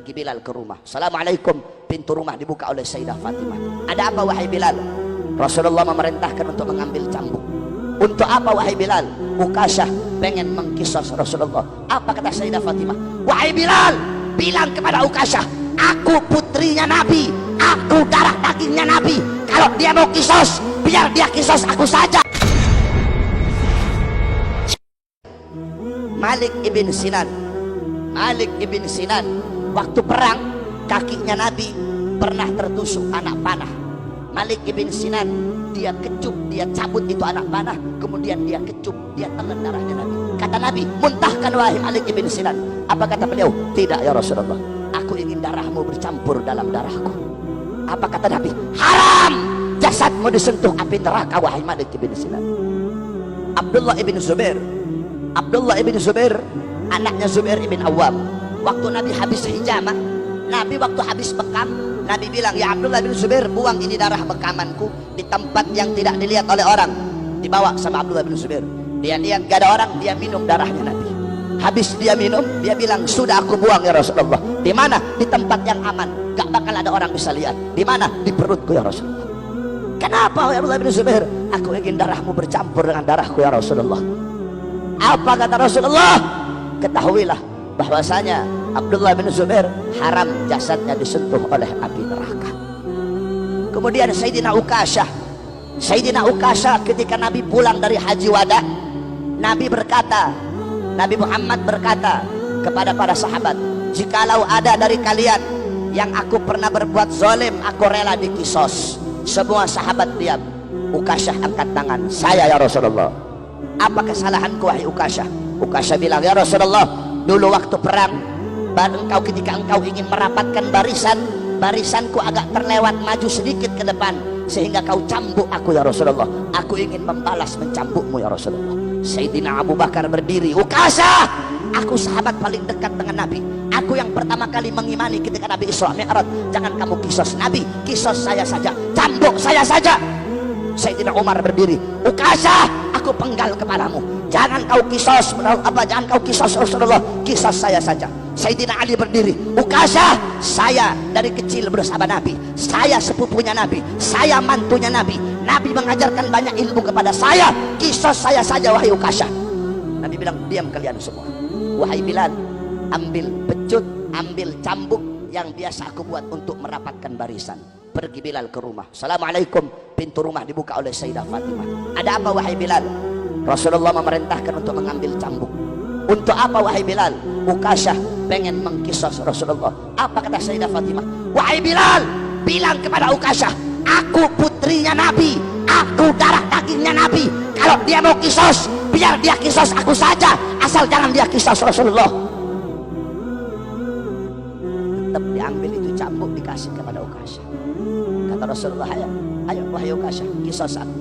Pergi Bilal ke rumah. Assalamualaikum. Pintu rumah dibuka oleh Sayyidah Fatimah. Ada apa wahai Bilal? Rasulullah memerintahkan untuk mengambil cambuk. Untuk apa wahai Bilal? Ukasyah pengen mengkisos Rasulullah. Apa kata Sayyidah Fatimah? Wahai Bilal, bilang kepada Ukasyah, aku putrinya Nabi, aku darah dagingnya Nabi. Kalau dia mau kisos, biar dia kisos aku saja. Malik ibn Sinan, Malik ibn Sinan, waktu perang kakinya Nabi pernah tertusuk anak panah. Malik ibn Sinan, dia kecup, dia cabut itu anak panah, kemudian dia kecup, dia telan darahnya Nabi. Kata Nabi, muntahkan wahai Malik ibn Sinan. Apa kata beliau? Tidak ya Rasulullah, aku ingin darahmu bercampur dalam darahku. Apa kata Nabi? Haram jasadmu disentuh api neraka wahai Malik ibn Sinan. Abdullah ibn Zubair, Abdullah ibn Zubair anaknya Zubair ibn Awam. Waktu Nabi habis hijamah, Nabi waktu habis bekam, Nabi bilang, ya Abdullah bin Zubair, buang ini darah bekamanku di tempat yang tidak dilihat oleh orang. Dibawa sama Abdullah bin Zubair, dia lihat gak ada orang, dia minum darahnya Nabi. Habis dia minum, dia bilang, sudah aku buang ya Rasulullah. Di mana? Di tempat yang aman, gak bakal ada orang bisa lihat. Di mana? Di perutku ya Rasulullah. Kenapa ya Abdullah bin Zubair? Aku ingin darahmu bercampur dengan darahku ya Rasulullah. Apa kata Rasulullah? Ketahuilah bahwasanya Abdullah bin Zubair haram jasadnya disentuh oleh api neraka. Kemudian Sayyidina Ukasyah, Sayyidina Ukasyah ketika Nabi pulang dari haji wada, Nabi berkata, Nabi Muhammad berkata kepada para sahabat, jikalau ada dari kalian yang aku pernah berbuat zalim, aku rela dikisos. Semua sahabat diam. Ukasyah angkat tangan, saya ya Rasulullah. Apa kesalahanku wahai Ukasyah? Ukasyah bilang, ya Rasulullah, dulu waktu perang, engkau ketika engkau ingin merapatkan barisan, barisanku agak terlewat maju sedikit ke depan, sehingga kau cambuk aku ya Rasulullah. Aku ingin membalas mencambukmu ya Rasulullah. Sayyidina Abu Bakar berdiri, Ukasyah, aku sahabat paling dekat dengan Nabi, aku yang pertama kali mengimani ketika Nabi Isra Mi'raj. Jangan kamu kisos Nabi, kisos saya saja, cambuk saya saja. Sayyidina Umar berdiri, Ukasyah, aku penggal kepadamu, jangan kau kisos jangan kau kisos Rasulullah, kisos saya saja. Sayyidina Ali berdiri, Ukasyah, saya dari kecil bersama Nabi, saya sepupunya Nabi, saya mantunya Nabi, Nabi mengajarkan banyak ilmu kepada saya, kisos saya saja wahai Ukasyah. Nabi bilang, diam kalian semua. Wahai Bilal, ambil pecut, ambil cambuk yang biasa aku buat untuk merapatkan barisan. Pergi Bilal ke rumah. Assalamualaikum. Pintu rumah dibuka oleh Sayyidah Fatimah. Ada apa wahai Bilal? Rasulullah memerintahkan untuk mengambil cambuk. Untuk apa wahai Bilal? Ukasyah pengen mengkisos Rasulullah. Apa kata Sayyidah Fatimah? Wahai Bilal, bilang kepada Ukasyah, aku putrinya Nabi, aku darah dagingnya Nabi. Kalau dia mau kisos, biar dia kisos aku saja, asal jangan dia kisos Rasulullah. Tetap diambil itu cambuk, dikasih kepada Ukasyah. Kata Rasulullah, ayo wahai Ukasyah, kisos aku.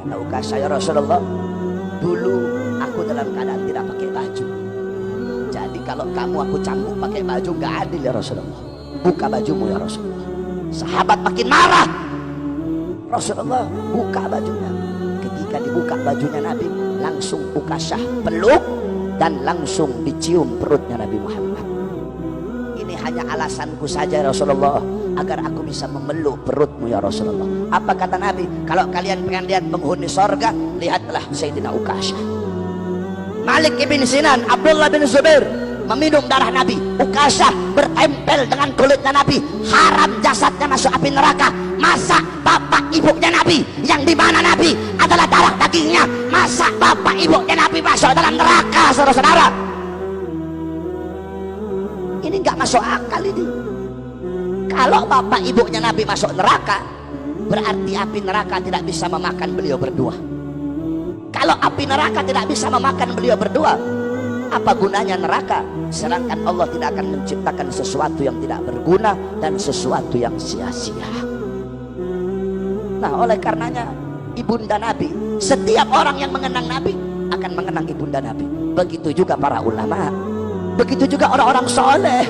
Kata Ukasyah, ya Rasulullah, dulu aku dalam keadaan tidak pakai baju, jadi kalau kamu aku cambuk pakai baju gak adil ya Rasulullah. Buka bajumu ya Rasulullah. Sahabat makin marah. Rasulullah buka bajunya. Ketika dibuka bajunya Nabi, langsung Ukasyah peluk dan langsung dicium perutnya Nabi Muhammad. Ini hanya alasanku saja ya Rasulullah, agar aku bisa memeluk perutmu ya Rasulullah. Apa kata Nabi? Kalau kalian pengen lihat penghuni sorga, lihatlah Sayyidina Ukasyah. Malik ibn Sinan, Abdullah bin Zubair meminum darah Nabi. Ukasyah bertempel dengan kulitnya Nabi, haram jasadnya masuk api neraka. Masa bapak ibunya Nabi, yang dimana Nabi adalah darah dagingnya, masa bapak ibunya Nabi masuk dalam neraka, saudara-saudara? Ini nggak masuk akal ini. Kalau bapak ibunya Nabi masuk neraka, berarti api neraka tidak bisa memakan beliau berdua. Kalau api neraka tidak bisa memakan beliau berdua, apa gunanya neraka? Sedangkan Allah tidak akan menciptakan sesuatu yang tidak berguna dan sesuatu yang sia-sia. Nah, oleh karenanya ibunda Nabi, setiap orang yang mengenang Nabi akan mengenang ibunda Nabi. Begitu juga para ulama, begitu juga orang-orang soleh.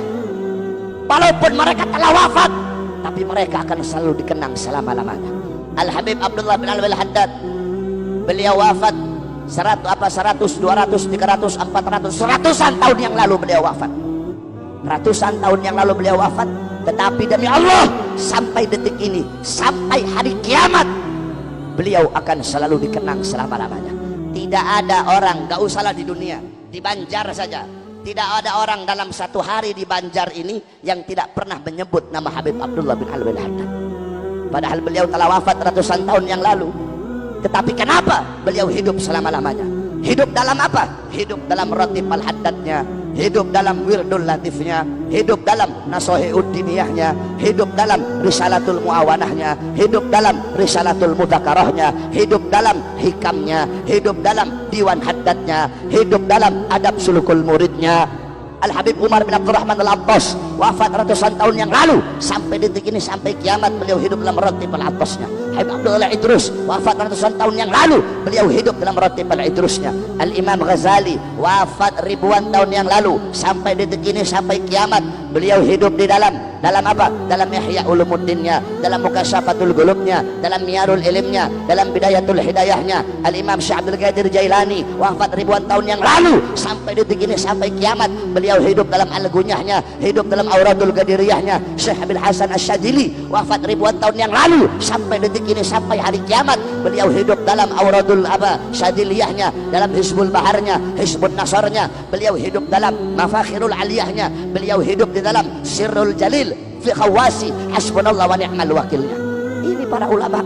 Walaupun mereka telah wafat, tapi mereka akan selalu dikenang selama-lamanya. Al-Habib Abdullah bin Al-Haddad, beliau wafat 100, 200, 300, 400, 100-an tahun yang lalu beliau wafat. Ratusan tahun yang lalu beliau wafat, tetapi demi Allah sampai detik ini, sampai hari kiamat, beliau akan selalu dikenang selama-lamanya. Tidak ada orang, gak usahlah di dunia, di Banjar saja, tidak ada orang dalam satu hari di Banjar ini yang tidak pernah menyebut nama Habib Abdullah bin Alwi Al-Haddad. Padahal beliau telah wafat ratusan tahun yang lalu, tetapi kenapa beliau hidup selama-lamanya? Hidup dalam apa? Hidup dalam Ratib Al-Haddadnya, hidup dalam Wirdul Latifnya, hidup dalam Nasohi'ud Diniyahnya, hidup dalam Risalatul Muawanahnya, hidup dalam Risalatul Mudzakarahnya, hidup dalam Hikamnya, hidup dalam Diwan Haddadnya, hidup dalam Adab Sulukul Muridnya. Al-Habib Umar bin Abdurrahman Al-Attas wafat ratusan tahun yang lalu, sampai detik ini, sampai kiamat beliau hidup dalam Ratib Al-Attasnya. Habib Abdullah Idrus wafat ratusan tahun yang lalu, beliau hidup dalam Ratib Al-Idrusnya. Al-Imam Ghazali wafat ribuan tahun yang lalu, sampai detik ini, sampai kiamat beliau hidup di dalam apa? Dalam Ihya Ulumuddinnya, dalam Mukasyafatul Qulubnya, dalam Miyarul Ilmnya, dalam Bidayatul Hidayahnya. Al-Imam Syekh Abdul Qadir Jailani wafat ribuan tahun yang lalu, sampai detik ini, sampai kiamat beliau hidup dalam Al-Gunyahnya, hidup dalam Auradul Qadiriyahnya. Syekh Abil Hasan Asy-Syadzili wafat ribuan tahun yang lalu, sampai detik ini, sampai hari kiamat beliau hidup dalam Auradul Syadziliyahnya, dalam Hizbul Baharnya, Hizbun Nasarnya. Beliau hidup dalam Mafakhirul Aliyahnya, beliau hidup di dalam Sirrul Jalil fi Khawasi Hasbunallah wa ni'mal wakilnya. Ini para ulama,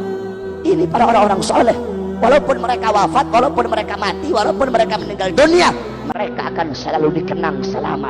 ini para orang-orang soleh. Walaupun mereka wafat, walaupun mereka mati, walaupun mereka meninggal dunia, mereka akan selalu dikenang selama